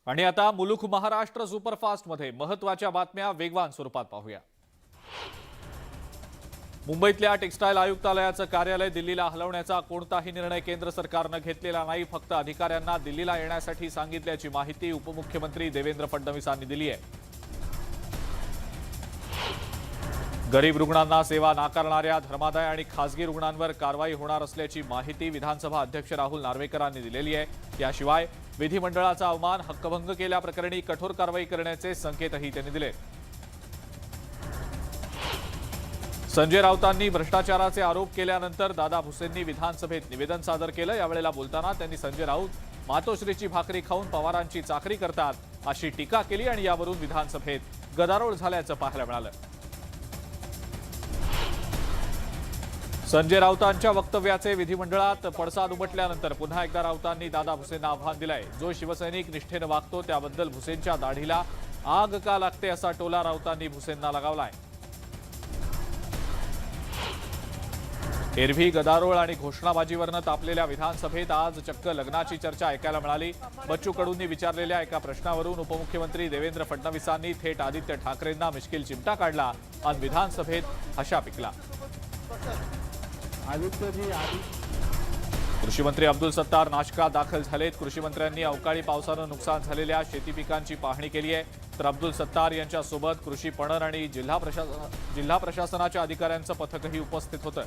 आणि आता मुलुख महाराष्ट्र सुपरफास्टमध्ये महत्त्वाच्या बातम्या वेगवान स्वरूपात पाहूया। मुंबईतल्या टेक्सटाईल आयुक्तालयाचं कार्यालय दिल्लीला हलवण्याचा कोणताही निर्णय केंद्र सरकारनं घेतलेला नाही। फक्त अधिकाऱ्यांना दिल्लीला येण्यासाठी सांगितल्याची माहिती उपमुख्यमंत्री देवेंद्र फडणवीसांनी दिली आहे। गरीब रुग्णांना सेवा नाकारणाऱ्या धर्मादाय आणि खासगी रुग्णांवर कारवाई होणार असल्याची माहिती विधानसभा अध्यक्ष राहुल नार्वेकरांनी दिलेली आहे। याशिवाय विधिमंडळाचा अवमान हक्कभंग केल्याप्रकरणी कठोर कारवाई करण्याचे संकेतही त्यांनी दिले। संजय राऊतांनी भ्रष्टाचाराचे आरोप केल्यानंतर दादा भुसेंनी विधानसभेत निवेदन सादर केलं। यावेळेला बोलताना त्यांनी संजय राऊत मातोश्रीची भाकरी खाऊन पवारांची चाकरी करतात अशी टीका केली आणि यावरून विधानसभेत गदारोळ झाल्याचं पाहायला मिळालं। संजय राऊतांच्या वक्तव्याचे विधिमंडळात पडसाद उमटल्यानंतर पुन्हा एकदा राऊतांनी दादा भुसेंना आव्हान दिलंय। जो शिवसैनिक निष्ठेने वागतो त्याबद्दल भुसेंच्या दाढीला आग का लागते असा टोला राऊतांनी भुसेंना लगावलाय। एरवी गदारोळ आणि घोषणाबाजीवरनं तापलेल्या विधानसभेत आज चक्क लग्नाची चर्चा ऐकायला मिळाली। बच्चू कडूंनी विचारलेल्या एका प्रश्नावरून उपमुख्यमंत्री देवेंद्र फडणवीसांनी थेट आदित्य ठाकरेंना मिश्किल चिमटा काढला आणि विधानसभेत हशा पिकला। कृषी मंत्री अब्दुल सत्तार नाशकात दाखल झालेत। कृषी मंत्र्यांनी अवकाळी पावसानं नुकसान झालेल्या शेती पिकांची पाहणी केली आहे। तर अब्दुल सत्तार यांच्यासोबत कृषी पणन आणि जिल्हा प्रशासनाच्या अधिकाऱ्यांचं पथकही उपस्थित होतं।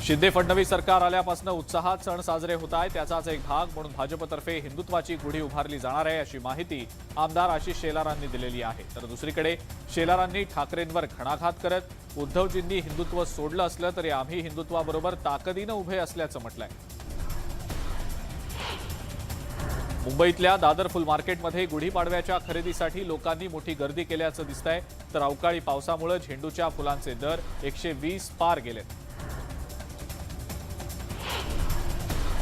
शिंदे फडणवीस सरकार आल्यापासून उत्साहात सण साजरे होत आहेत। त्याचाच एक भाग म्हणून भाजपतर्फे हिंदुत्वाची गुढी उभारली जाणार आहे अशी माहिती आमदार आशिष शेलारांनी दिलेली आहे। तर दुसरीकडे शेलारांनी ठाकरेंवर घणाघात करत उद्धवजींनी हिंदुत्व सोडलं असलं तरी आम्ही हिंदुत्वाबरोबर ताकदीनं उभे असल्याचं म्हटलंय। मुंबईतल्या दादर फुल मार्केटमध्ये गुढीपाडव्याच्या खरेदीसाठी लोकांनी मोठी गर्दी केल्याचं दिसतंय। तर अवकाळी पावसामुळे झेंडूच्या फुलांचे दर 120 पार गेलेत।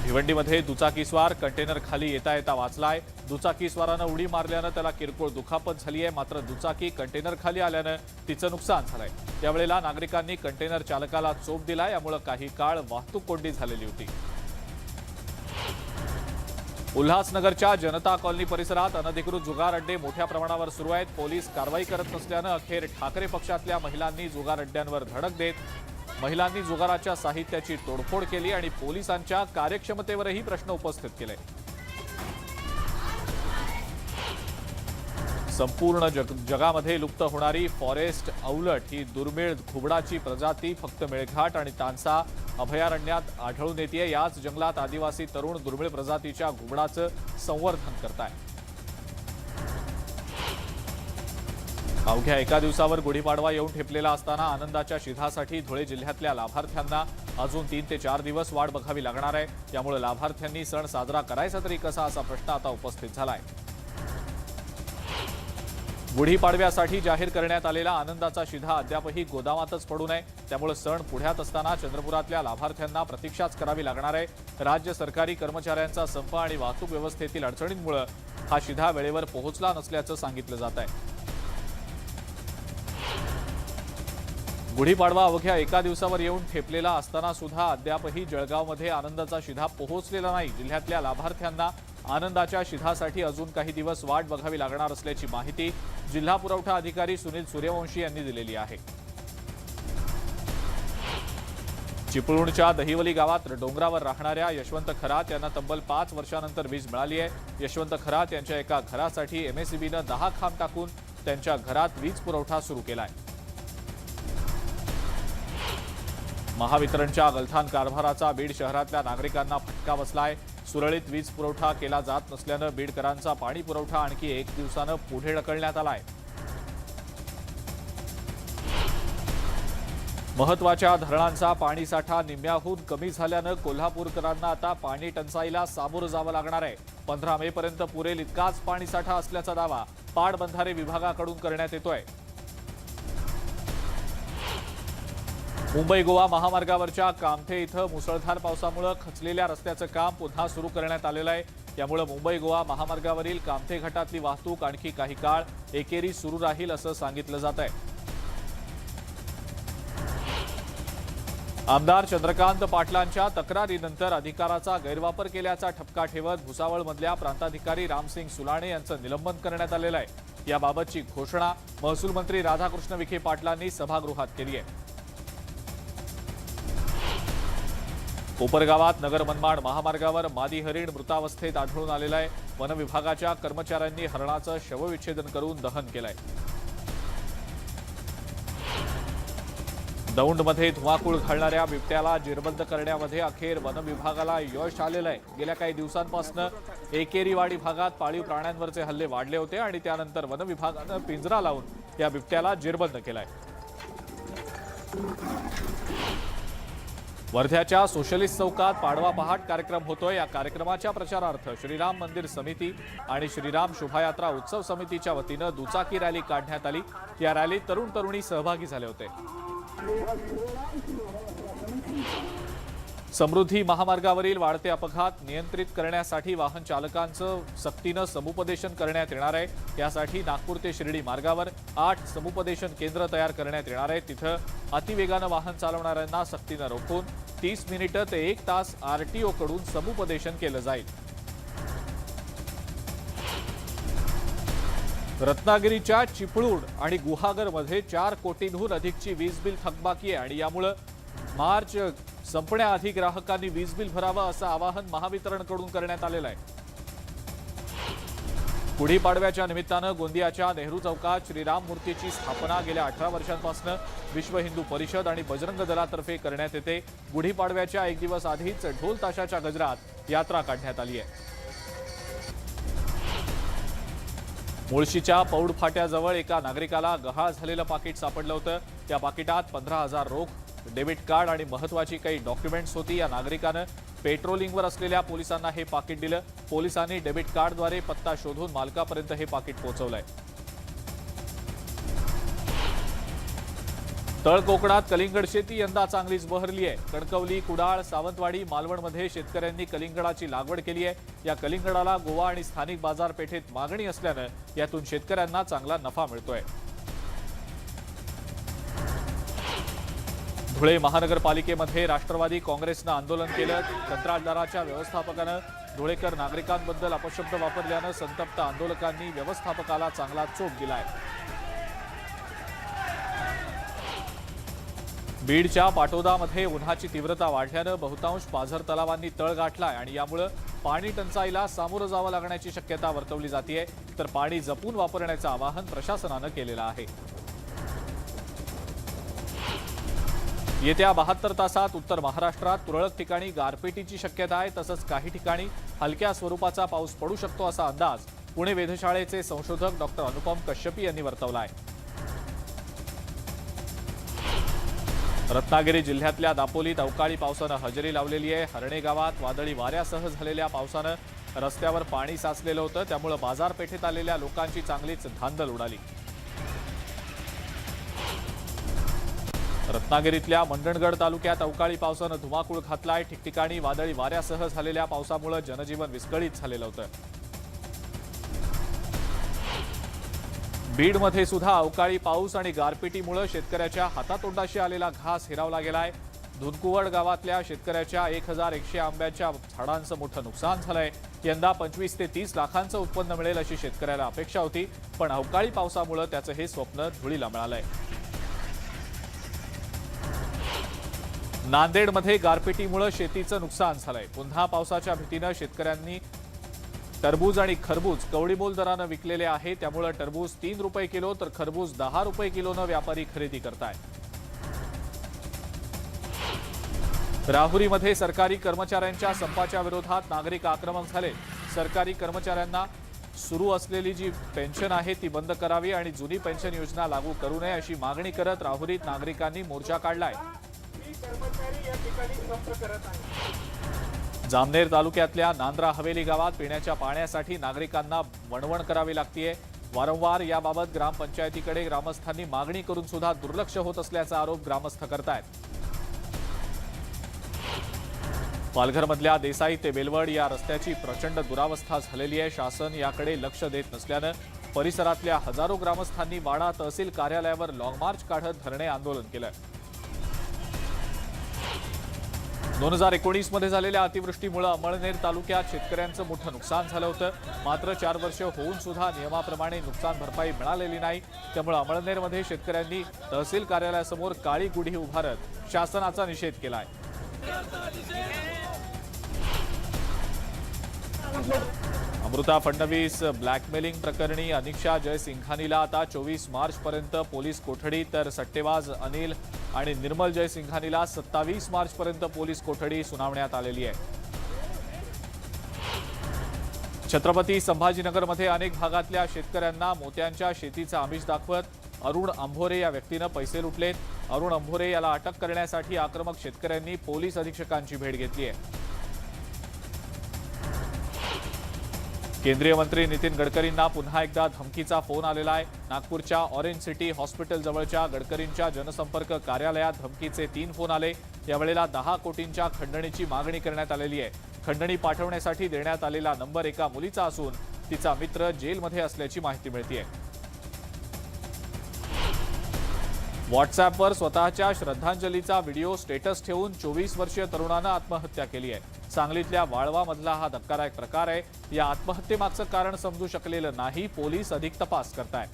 भिवंडीमध्ये दुचाकीस्वार कंटेनर खाली येता येता वाचलाय। दुचाकीस्वारानं उडी मारल्यानं त्याला किरकोळ दुखापत झाली आहे। मात्र दुचाकी कंटेनर खाली आल्यानं तिचं नुकसान झालंय। त्यावेळेला नागरिकांनी कंटेनर चालकाला चोप दिला। यामुळे काही काळ वाहतूक कोंडी झालेली होती। उल्हासनगरच्या जनता कॉलनी परिसरात अनधिकृत जुगार अड्डे मोठ्या प्रमाणावर सुरू आहेत। पोलीस कारवाई करत नसल्यानं अखेर ठाकरे पक्षातल्या महिलांनी जुगार अड्ड्यांवर धडक देत महिलांनी जुगाराच्या साहित्याची तोडफोड केली आणि पोलिसांच्या कार्यक्षमतेवरही प्रश्न उपस्थित केले। संपूर्ण जगामध्ये लुप्त होणारी फॉरेस्ट औलट ही दुर्मिळ घुबडाची प्रजाती फक्त मेळघाट आणि तानसा अभयारण्यात आढळून येते। याच जंगलात आदिवासी तरुण दुर्मिळ प्रजातीच्या घुबडाचं संवर्धन करतायत। अवघ्या एका दिवसावर गुढीपाडवा येऊन ठेपलेला असताना आनंदाच्या शिधासाठी धुळे जिल्ह्यातल्या लाभार्थ्यांना अजून 3 ते 4 दिवस वाट बघावी लागणार आहे। त्यामुळे लाभार्थ्यांनी सण साजरा करायचा तरी कसा असा प्रश्न आता उपस्थित झालाय। गुढीपाडव्यासाठी जाहीर करण्यात आलेला आनंदाचा शिधा अद्यापही गोदामातच पडू नये। त्यामुळे सण पुढ्यात असताना चंद्रपुरातल्या लाभार्थ्यांना प्रतीक्षाच करावी लागणार आहे। राज्य सरकारी कर्मचाऱ्यांचा संप आणि वाहतूक व्यवस्थेतील अडचणींमुळे हा शिधा वेळेवर पोहोचला नसल्याचं सांगितलं जात आहे। गुढीपाडवा अवघ्या एका दिवसावर येऊन ठेपलेला असताना सुद्धा अद्यापही जळगावमध्ये आनंदाचा शिधा पोहोचलेला नाही। जिल्ह्यातल्या लाभार्थ्यांना आनंदाच्या शिधासाठी अजून काही दिवस वाट बघावी लागणार असल्याची माहिती जिल्हा पुरवठा अधिकारी सुनील सूर्यवंशी यांनी दिलेली आहे। चिपळूणच्या दहिवली गावात डोंगरावर राहणाऱ्या यशवंत खरात यांना तब्बल 5 वर्षांनंतर वीज मिळाली आहे। यशवंत खरात यांच्या एका घरासाठी एमएसईबीनं 10 खांब टाकून त्यांच्या घरात वीज पुरवठा सुरू केलाय। महावितरणच्या गलथान कारभाराचा बीड शहरातल्या नागरिकांना फटका बसलाय। सुरळीत वीज पुरवठा केला जात नसल्यानं बीडकरांचा पाणी पुरवठा आणखी 1 दिवसानं पुढे ढकलण्यात आलाय। महत्त्वाच्या धरणांचा पाणीसाठा निम्म्याहून कमी झाल्यानं कोल्हापूरकरांना आता पाणी टंचाईला सामोरं जावं लागणार आहे। 15 मे पर्यंत पुरेल इतकाच पाणीसाठा असल्याचा दावा पाटबंधारे विभागाकडून करण्यात येतोय। मुंबई गोवा महामार्गावरच्या कामथे इथं मुसळधार पावसामुळे खचलेल्या रस्त्याचं काम पुन्हा सुरू करण्यात आलेलं आहे। यामुळे मुंबई गोवा महामार्गावरील कामथे घाटातली वाहतूक आणखी काही काळ एकेरी सुरू राहील असं सांगितलं जात आहे। आमदार चंद्रकांत पाटलांच्या तक्रारीनंतर अधिकाराचा गैरवापर केल्याचा ठपका ठेवत भुसावळमधल्या प्रांताधिकारी रामसिंग सुलाणे यांचं निलंबन करण्यात आलेलं आहे। याबाबतची घोषणा महसूल मंत्री राधाकृष्ण विखे पाटलांनी सभागृहात केली आहे। कोपरगावात नगर मनमाड महामार्गावर मादी हरिण मृतावस्थेत आढळून आलेलं आहे। वन विभागाच्या कर्मचाऱ्यांनी हरणाचं शवविच्छेदन करून दहन केलंय। दौंडमध्ये धुमाकूळ घालणाऱ्या बिबट्याला जेरबंद करण्यामध्ये अखेर वन विभागाला यश आलेलं आहे। गेल्या काही दिवसांपासून एकेरीवाडी भागात पाळीव प्राण्यांवरचे हल्ले वाढले होते आणि त्यानंतर वन विभागानं पिंजरा लावून या बिबट्याला जेरबंद केलाय। वर्ध्याच्या सोशलिस्ट चौकात पाडवा पहाट कार्यक्रम होतोय। या कार्यक्रमाच्या प्रचारार्थ श्रीराम मंदिर समिती आणि श्रीराम शोभायात्रा उत्सव समितीच्या वतीनं दुचाकी रॅली काढण्यात आली। या रॅलीत तरुण तरुणी सहभागी झाले होते। समृद्धी महामार्गावरील वाढते अपघात नियंत्रित करण्यासाठी वाहन चालकांचं सक्तीनं समुपदेशन करण्यात येणार आहे। यासाठी नागपूर ते शिर्डी मार्गावर 8 समुपदेशन केंद्र तयार करण्यात येणार आहे। तिथं अतिवेगानं वाहन चालवणाऱ्यांना सक्तीनं रोखून 30 मिनिटं ते 1 तास आरटीओ कडून समुपदेशन केलं जाईल। रत्नागिरीच्या चिपळूण आणि गुहागरमध्ये 4 कोटींहून अधिकची वीज बिल थकबाकी आहे आणि यामुळे मार्च संपण्याआधी ग्राहकांनी वीज बिल भरावं असं आवाहन महावितरणकडून करण्यात आलेलं आहे। गुढीपाडव्याच्या निमित्तानं गोंदियाच्या नेहरू चौकात श्रीराम मूर्तीची स्थापना गेल्या 18 वर्षांपासून विश्व हिंदू परिषद आणि बजरंग दलातर्फे करण्यात येते। गुढीपाडव्याच्या एक दिवस आधीच ढोल ताशाच्या गजरात यात्रा काढण्यात आली आहे। मुळशीच्या पौड फाट्याजवळ एका नागरिकाला गहाळ झालेलं पाकिट सापडलं होतं। या पाकिटात 15,000 रोख, डेबिट कार्ड आणि महत्त्वाची काही डॉक्युमेंट्स होती। या नागरिकानं पेट्रोलिंगवर असलेल्या पोलिसांना हे पाकिट दिलं। पोलिसांनी डेबिट कार्डद्वारे पत्ता शोधून मालकापर्यंत हे पाकिट पोहोचवलंय। तळ कोकणात कलिंगड शेती यंदा चांगलीच बहरली आहे। कणकवली, कुडाळ, सावंतवाडी, मालवणमध्ये शेतकऱ्यांनी कलिंगडाची लागवड केली आहे। या कलिंगडाला गोवा आणि स्थानिक बाजारपेठेत मागणी असल्यानं यातून शेतकऱ्यांना चांगला नफा मिळतोय। धुळे महानगरपालिकेमध्ये राष्ट्रवादी काँग्रेसनं आंदोलन केलं। कंत्राटदाराच्या व्यवस्थापकानं धुळेकर नागरिकांबद्दल अपशब्द वापरल्यानं संतप्त आंदोलकांनी व्यवस्थापकाला चांगला चोप दिलाय। बीडच्या पाटोदामध्ये उन्हाची तीव्रता वाढल्यानं बहुतांश पाझर तलावांनी तळ गाठलाय आणि यामुळे पाणी टंचाईला सामोरं जावं लागण्याची शक्यता वर्तवली जाते। तर पाणी जपून वापरण्याचं आवाहन प्रशासनानं केलेलं आहे। येत्या 72 तासात उत्तर महाराष्ट्रात तुरळक ठिकाणी गारपिटीची शक्यता आहे। तसंच काही ठिकाणी हलक्या स्वरूपाचा पाऊस पडू शकतो असा अंदाज पुणे वेधशाळेचे संशोधक डॉक्टर अनुपम कश्यपी यांनी वर्तवला आहे। रत्नागिरी जिल्ह्यातल्या दापोलीत अवकाळी पावसानं हजेरी लावलेली आहे। हरणे गावात वादळी वाऱ्यासह झालेल्या पावसानं रस्त्यावर पाणी साचलेलं होतं, त्यामुळे बाजारपेठेत आलेल्या लोकांची चांगलीच धांदल उडाली। रत्नागिरीतल्या मंडणगड तालुक्यात अवकाळी पावसानं धुमाकूळ घातलाय। ठिकठिकाणी वादळी वाऱ्यासह झालेल्या पावसामुळे जनजीवन विस्कळीत झालेलं होतं। बीडमध्ये सुद्धा अवकाळी पाऊस आणि गारपिटीमुळे शेतकऱ्याच्या हातातोंडाशी आलेला घास हिरावला गेलाय। धुनकुवड गावातल्या शेतकऱ्याच्या 1100 आंब्याच्या झाडांचं मोठं नुकसान झालंय। यंदा 25 ते 30 लाखांचं उत्पन्न मिळेल अशी शेतकऱ्याला अपेक्षा होती, पण अवकाळी पावसामुळे त्याचं हे स्वप्न धुळीला मिळालंय। नांदेडमध्ये गारपिटीमुळे शेतीचं नुकसान झालंय। पुन्हा पावसाच्या भीतीनं शेतकऱ्यांनी टरबूज आणि खरबूज कवडीमोल दरानं विकलेले आहे। त्यामुळे टरबूज 3 रुपये किलो तर खरबूज 10 रुपये किलोनं व्यापारी खरेदी करतायत। राहुरीमध्ये सरकारी कर्मचाऱ्यांच्या संपाच्या विरोधात नागरिक आक्रमक झाले। सरकारी कर्मचाऱ्यांना सुरू असलेली जी पेन्शन आहे ती बंद करावी आणि जुनी पेन्शन योजना लागू करू नये अशी मागणी करत राहुरीत नागरिकांनी मोर्चा काढलाय। जामनेर तालुक्यातल्या नांद्रा हवेली गावात पिण्याच्या पाण्यासाठी नागरिकांना वणवण करावी लागतेय। वारंवार याबाबत ग्रामपंचायतीकडे ग्रामस्थांनी मागणी करून सुद्धा दुर्लक्ष होत असल्याचा आरोप ग्रामस्थ करतायत। पालघरमधल्या देसाई ते बेलवड या रस्त्याची प्रचंड दुरावस्था झालेली आहे। शासन याकडे लक्ष देत नसल्यानं परिसरातल्या हजारो ग्रामस्थांनी वाडा तहसील कार्यालयावर लॉंग मार्च काढत धरणे आंदोलन केलं। 2019 मध्ये झालेल्या अतिवृष्टीमुळे अमळनेर तालुक्यात शेतकऱ्यांचं मोठं नुकसान झालं होतं. मात्र 4 वर्ष होऊन सुद्धा नियमाप्रमाणे नुकसान भरपाई मिळालेली नाही. त्यामुळे अमळनेरमध्ये शेतकऱ्यांनी तहसील कार्यालयासमोर काळी गुढी उभारत शासनाचा निषेध केलाय. अमृता फडणवीस ब्लॅकमेलिंग प्रकरणी अनिक्षा जयसिंघानीला आता 24 मार्चपर्यंत पोलीस कोठडी, तर सट्टेबाज अनिल आणि निर्मल जयसिंघानीला 27 मार्चपर्यंत पोलीस कोठडी सुनावण्यात आलेली आहे. छत्रपती संभाजीनगरमध्ये अनेक भागातल्या शेतकऱ्यांना मोत्यांच्या शेतीचं आमिष दाखवत अरुण अंभोरे या व्यक्तीनं पैसे लुटलेत. अरुण अंभोरे याला अटक करण्यासाठी आक्रमक शेतकऱ्यांनी पोलीस अधीक्षकांची भेट घेतली आहे. केंद्रीय मंत्री नितीन गडकरींना पुन्हा एकदा धमकीचा फोन आलेला आहे. नागपूरच्या ऑरेंज सिटी हॉस्पिटल जवळच्या गडकरींच्या जनसंपर्क कार्यालयात धमकीचे 3 फोन आले. यावेळेला 10 कोटींच्या खंडणीची मागणी करण्यात आलेली आहे. खंडणी पाठवण्यासाठी देण्यात आलेला नंबर एका मुलीचा असून तिचा मित्र जेलमध्ये असल्याची माहिती मिळतेय. व्हॉट्सअॅपवर स्वतःच्या श्रद्धांजलीचा व्हिडिओ स्टेटस ठेवून 24 वर्षीय तरुणानं आत्महत्या केली आहे. सांगलीतल्या वाळवामधला हा धक्कादायक प्रकार आहे. या आत्महत्येमागचं कारण समजू शकलेलं नाही. पोलीस अधिक तपास करतायत.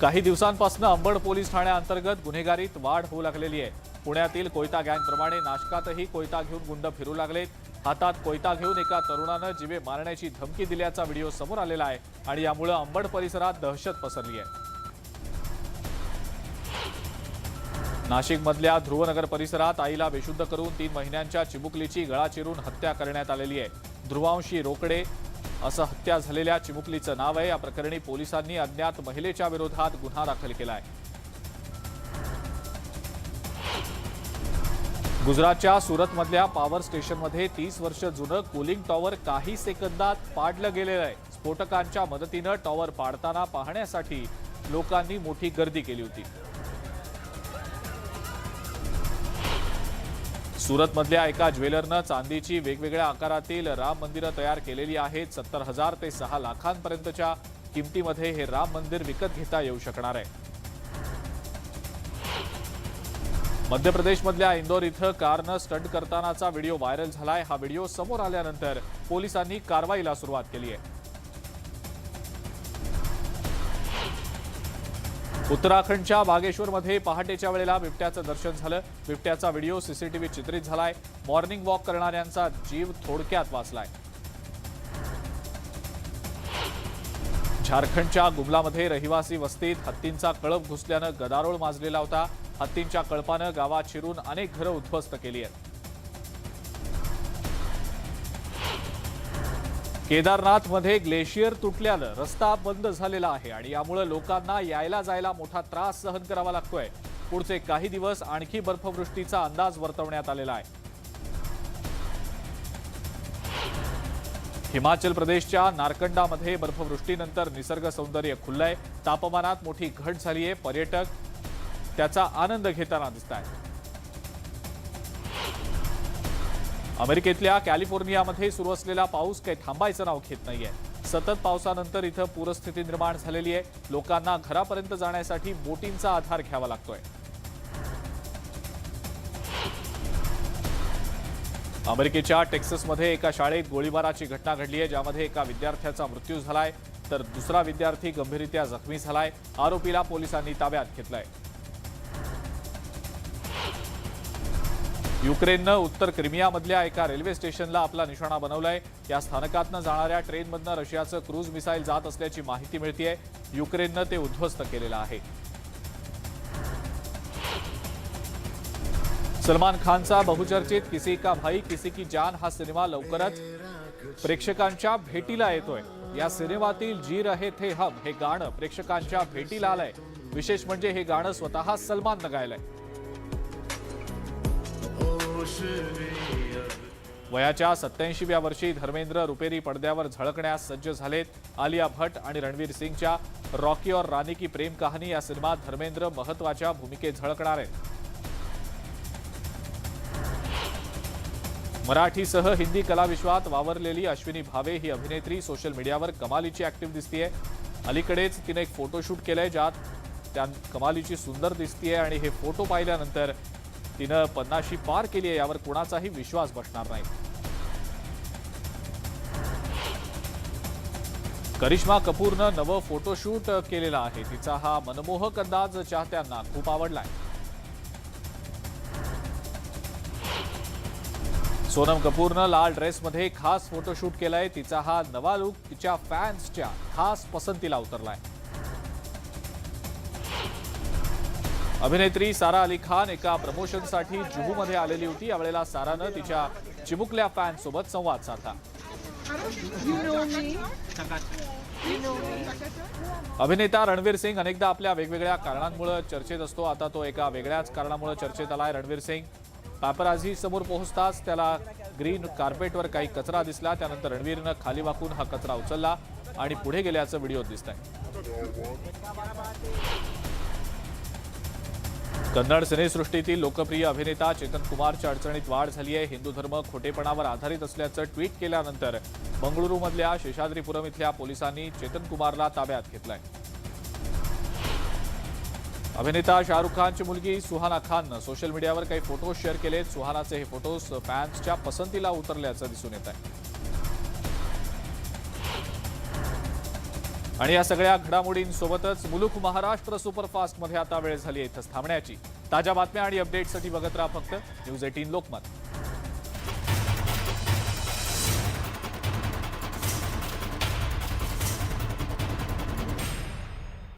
काही दिवसांपासून अंबड पोलीस ठाण्याअंतर्गत गुन्हेगारीत वाढ होऊ लागलेली आहे. पुण्यातील कोयता गँगप्रमाणे नाशकातही कोयता घेऊन गुंड फिरू लागलेत. हातात कोयता घेऊन एका तरुणानं जीवे मारण्याची धमकी दिल्याचा व्हिडिओ समोर आलेला आहे आणि यामुळे अंबड परिसरात दहशत पसरली आहे. नाशिकमधल्या ध्रुवनगर परिसरात आईला बेशुद्ध करून 3 महिन्यांच्या चिमुकलीची गळा चिरून हत्या करण्यात आलेली आहे. ध्रुवांशी रोकडे असं हत्या झालेल्या चिमुकलीचं नाव आहे. या प्रकरणी पोलिसांनी अज्ञात महिलेच्या विरोधात गुन्हा दाखल केला आहे. गुजरातच्या सुरतमधल्या पॉवर स्टेशनमध्ये 30 वर्ष जुनं कूलिंग टॉवर काही सेकंदात पाडलं गेलेलं आहे. स्फोटकांच्या मदतीनं टॉवर पाडताना पाहण्यासाठी लोकांनी मोठी गर्दी केली होती. सुरतमधल्या एका ज्वेलरनं चांदीची वेगवेगळ्या आकारातील राम मंदिरं तयार केलेली आहेत. 70,000 ते 6 लाखांपर्यंतच्या किमतीमध्ये हे राम मंदिर विकत घेता येऊ शकणार आहे. मध्य प्रदेशमधल्या इंदोर इथं कारनं स्टंट करतानाचा व्हिडिओ व्हायरल झालाय. हा व्हिडिओ समोर आल्यानंतर पोलिसांनी कारवाईला सुरुवात केली आहे. उत्तराखंडच्या बागेश्वरमध्ये पहाटेच्या वेळेला बिबट्याचं दर्शन झालं. बिबट्याचा व्हिडिओ सीसीटीव्ही चित्रित झालाय. मॉर्निंग वॉक करणाऱ्यांचा जीव थोडक्यात वाचलाय. झारखंडच्या गुमलामध्ये रहिवासी वस्तीत हत्तींचा कळप घुसल्यानं गदारोळ माजलेला होता. हत्तींच्या कळपानं गावात शिरून अनेक घरं उद्ध्वस्त केली आहेत. केदारनाथमध्ये ग्लेशियर तुटल्यानं रस्ता बंद झालेला आहे आणि यामुळे लोकांना यायला जायला मोठा त्रास सहन करावा लागतोय. पुढचे काही दिवस आणखी बर्फवृष्टीचा अंदाज वर्तवण्यात आलेला आहे. हिमाचल प्रदेशच्या नारकंडामध्ये बर्फवृष्टीनंतर निसर्ग सौंदर्य खुललंय. तापमानात मोठी घट झालीय. पर्यटक त्याचा आनंद घेताना दिसतायत. अमेरिकेतल्या कॅलिफोर्नियामध्ये सुरू असलेला पाऊस काही थांबायचं नाव घेत नाहीये. सतत पावसानंतर इथं पूरस्थिती निर्माण झालेली आहे. लोकांना घरापर्यंत जाण्यासाठी बोटींचा आधार घ्यावा लागतोय. अमेरिकेच्या टेक्सासमध्ये एका शाळेत गोळीबाराची घटना घडली आहे, ज्यामध्ये एका विद्यार्थ्याचा मृत्यू झालाय तर दुसरा विद्यार्थी गंभीररित्या जखमी झालाय. आरोपीला पोलिसांनी ताब्यात घेतलंय. युक्रेननं उत्तर क्रिमियामधल्या एका रेल्वे स्टेशनला आपला निशाणा बनवलाय. या स्थानकातनं जाणाऱ्या ट्रेनमधनं रशियाचं क्रूज मिसाईल जात असल्याची माहिती मिळतेय. युक्रेननं ते उद्ध्वस्त केलेलं आहे. सलमान खानचा बहुचर्चित किसी का भाई किसी की जान हा सिनेमा लवकरच प्रेक्षकांच्या भेटीला येतोय. या सिनेमातील जी रहे थे हम हे गाणं प्रेक्षकांच्या भेटीला आलंय. विशेष म्हणजे हे गाणं स्वतः सलमाननं गायलंय. वयाच्या 87व्या वर्षी धर्मेंद्र रुपेरी पडद्यावर झळकण्यास सज्ज झालेत. आलिया भट्ट आणि रणवीर सिंगच्या रॉकी और रानी की प्रेम कहाणी या सिनेमात धर्मेंद्र महत्वाच्या भूमिकेत झळकणार आहेत. मराठीसह हिंदी कलाविश्वात वावरलेली अश्विनी भावे ही अभिनेत्री सोशल मीडियावर कमालीची ऍक्टिव्ह दिसतेय. अलीकडेच तिने एक फोटोशूट केलंय, ज्यात त्या कमालीची सुंदर दिसतीये आणि हे फोटो पाहिल्यानंतर तिनं 50शी पार केली आहे यावर कुणाचाही विश्वास बसणार नाही. करिश्मा कपूरनं नवं फोटोशूट केलेलं आहे. तिचा हा मनमोहक अंदाज चाहत्यांना खूप आवडलाय. सोनम कपूरनं लाल ड्रेसमध्ये खास फोटोशूट केलाय. तिचा हा नवा लुक तिच्या फॅन्सच्या खास पसंतीला उतरलाय. अभिनेत्री सारा अली खान एका प्रमोशनसाठी जुहूमध्ये आलेली होती. यावेळेला सारानं तिच्या चिमुकल्या फॅन्ससोबत संवाद साधला. अभिनेता रणवीर सिंग अनेकदा आपल्या वेगवेगळ्या कारणांमुळे चर्चेत असतो. आता तो एका वेगळ्याच कारणामुळे चर्चेत आलाय. रणवीर सिंग पॅपराझी समोर पोहोचताच त्याला ग्रीन कार्पेटवर काही कचरा दिसला. त्यानंतर रणवीरनं खाली वाकून हा कचरा उचलला आणि पुढे गेल्याचं व्हिडिओ दिसतंय. कन्नड सिनेसृष्टीतील लोकप्रिय अभिनेता चेतन कुमारच्या अडचणीत वाढ झाली आहे. हिंदू धर्म खोटेपणावर आधारित असल्याचं ट्विट केल्यानंतर बंगळुरूमधल्या शेषाद्रीपुरम इथल्या पोलिसांनी चेतन कुमारला ताब्यात घेतलंय. अभिनेता शाहरुख खानची मुलगी सुहाना खाननं सोशल मीडियावर काही फोटो शेअर केलेत. सुहानाचे हे फोटोज फॅन्सच्या पसंतीला उतरल्याचं दिसून येत आहे. आणि या सगळ्या घडामोडींसोबतच मुलुक महाराष्ट्र सुपरफास्टमध्ये आता वेळ झाली आहे इथंच थांबण्याची. ताज्या बातम्या आणि अपडेटसाठी बघत राहा फक्त न्यूज 18 लोकमत.